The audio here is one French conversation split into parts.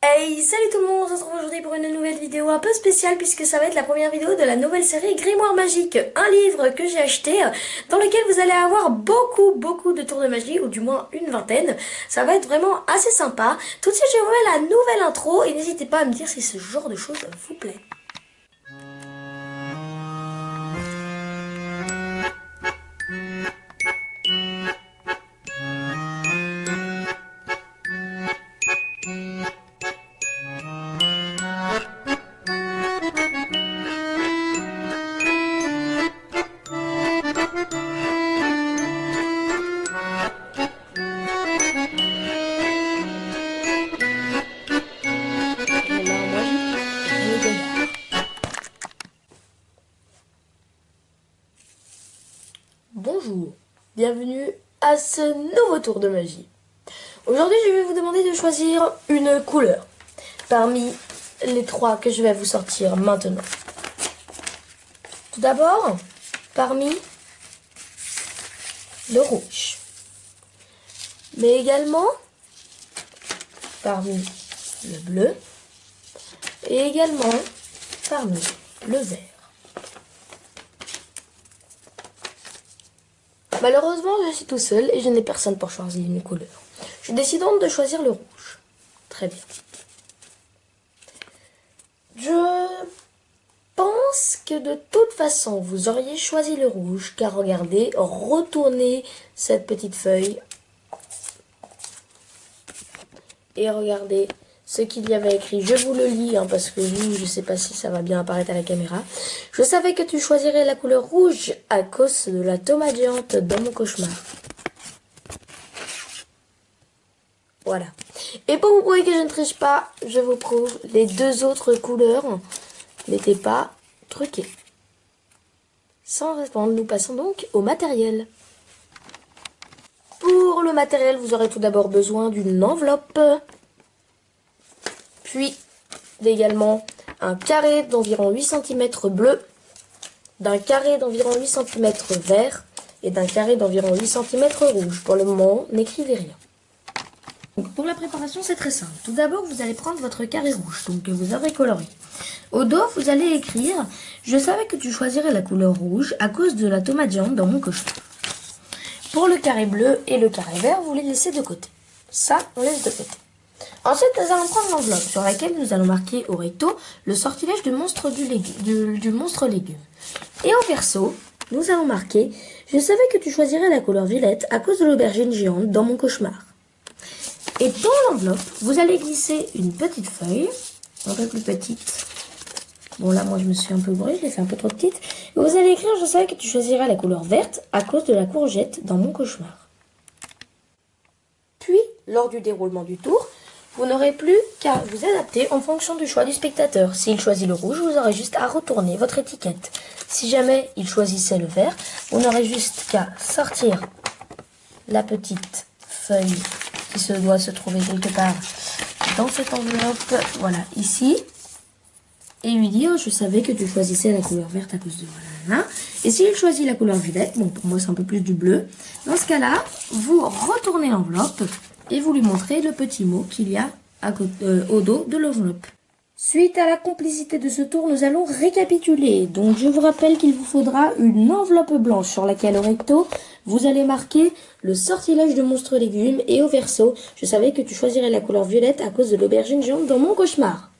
Hey, salut tout le monde, on se retrouve aujourd'hui pour une nouvelle vidéo un peu spéciale puisque ça va être la première vidéo de la nouvelle série Grimoire Magique, un livre que j'ai acheté dans lequel vous allez avoir beaucoup de tours de magie, ou du moins une vingtaine. Ça va être vraiment assez sympa. Tout de suite je vous mets la nouvelle intro et n'hésitez pas à me dire si ce genre de choses vous plaît. Bonjour, bienvenue à ce nouveau tour de magie. Aujourd'hui, je vais vous demander de choisir une couleur parmi les trois que je vais vous sortir maintenant. Tout d'abord, parmi le rouge, mais également parmi le bleu et également parmi le vert. Malheureusement, je suis tout seul et je n'ai personne pour choisir une couleur. Je décide donc de choisir le rouge. Très bien. Je pense que de toute façon, vous auriez choisi le rouge, car regardez, retournez cette petite feuille et regardez ce qu'il y avait écrit. Je vous le lis, parce que lui, je ne sais pas si ça va bien apparaître à la caméra. Je savais que tu choisirais la couleur rouge à cause de la tomate géante dans mon cauchemar. Voilà. Et pour vous prouver que je ne triche pas, je vous prouve, les deux autres couleurs n'étaient pas truquées. Sans répondre, nous passons donc au matériel. Pour le matériel, vous aurez tout d'abord besoin d'une enveloppe, puis également un carré d'environ 8 cm bleu, d'un carré d'environ 8 cm vert et d'un carré d'environ 8 cm rouge. Pour le moment, n'écrivez rien. Donc pour la préparation, c'est très simple. Tout d'abord, vous allez prendre votre carré rouge, donc que vous aurez coloré. Au dos, vous allez écrire « Je savais que tu choisirais la couleur rouge à cause de la tomate géante dans mon cauchemar ». Pour le carré bleu et le carré vert, vous les laissez de côté. Ça, on laisse de côté. Ensuite, nous allons prendre l'enveloppe sur laquelle nous allons marquer au recto le sortilège du monstre du monstre légume. Et au verso, nous allons marquer « Je savais que tu choisirais la couleur violette à cause de l'aubergine géante dans mon cauchemar ». Et dans l'enveloppe, vous allez glisser une petite feuille, un peu plus petite. Bon là, moi je me suis un peu bourrée, j'ai fait un peu trop petite. Et vous allez écrire « Je savais que tu choisirais la couleur verte à cause de la courgette dans mon cauchemar ». Puis, lors du déroulement du tour, vous n'aurez plus qu'à vous adapter en fonction du choix du spectateur. S'il choisit le rouge, vous aurez juste à retourner votre étiquette. Si jamais il choisissait le vert, vous n'aurez juste qu'à sortir la petite feuille qui doit se trouver quelque part dans cette enveloppe, voilà, ici, et lui dire « Je savais que tu choisissais la couleur verte à cause de voilà. » Et s'il choisit la couleur violette, bon pour moi c'est un peu plus du bleu, dans ce cas-là, vous retournez l'enveloppe et vous lui montrez le petit mot qu'il y a au dos de l'enveloppe. Suite à la complicité de ce tour, nous allons récapituler. Donc je vous rappelle qu'il vous faudra une enveloppe blanche sur laquelle au recto, vous allez marquer le sortilège de monstre légumes et au verso, je savais que tu choisirais la couleur violette à cause de l'aubergine géante dans mon cauchemar.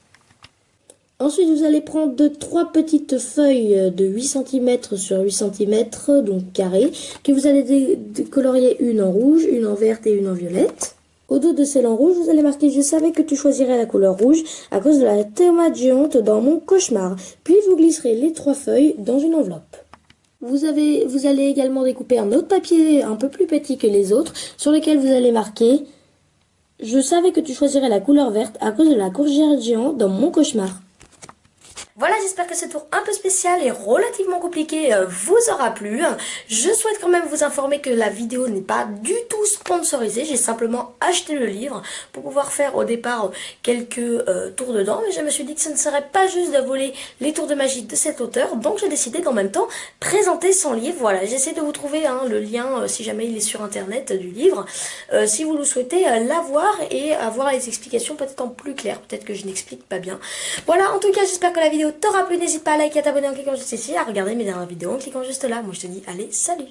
Ensuite, vous allez prendre trois petites feuilles de 8 cm sur 8 cm, donc carrées, que vous allez colorier une en rouge, une en verte et une en violette. Au dos de celle en rouge, vous allez marquer « Je savais que tu choisirais la couleur rouge à cause de la tomate géante dans mon cauchemar ». Puis vous glisserez les trois feuilles dans une enveloppe. Vous allez également découper un autre papier un peu plus petit que les autres, sur lequel vous allez marquer « Je savais que tu choisirais la couleur verte à cause de la courgette géante dans mon cauchemar ». Voilà, j'espère que ce tour un peu spécial et relativement compliqué vous aura plu. Je souhaite quand même vous informer que la vidéo n'est pas du tout sponsorisée. J'ai simplement acheté le livre pour pouvoir faire au départ quelques tours dedans. Mais je me suis dit que ce ne serait pas juste de voler les tours de magie de cet auteur. Donc j'ai décidé d'en même temps présenter son livre. Voilà, j'essaie de vous trouver le lien si jamais il est sur internet du livre. Si vous le souhaitez l'avoir et avoir les explications peut-être en plus clair. Peut-être que je n'explique pas bien. Voilà, en tout cas, j'espère que la vidéo t'aura plu. N'hésite pas à liker, à t'abonner en cliquant juste ici, à regarder mes dernières vidéos en cliquant juste là. Moi, je te dis, allez, salut!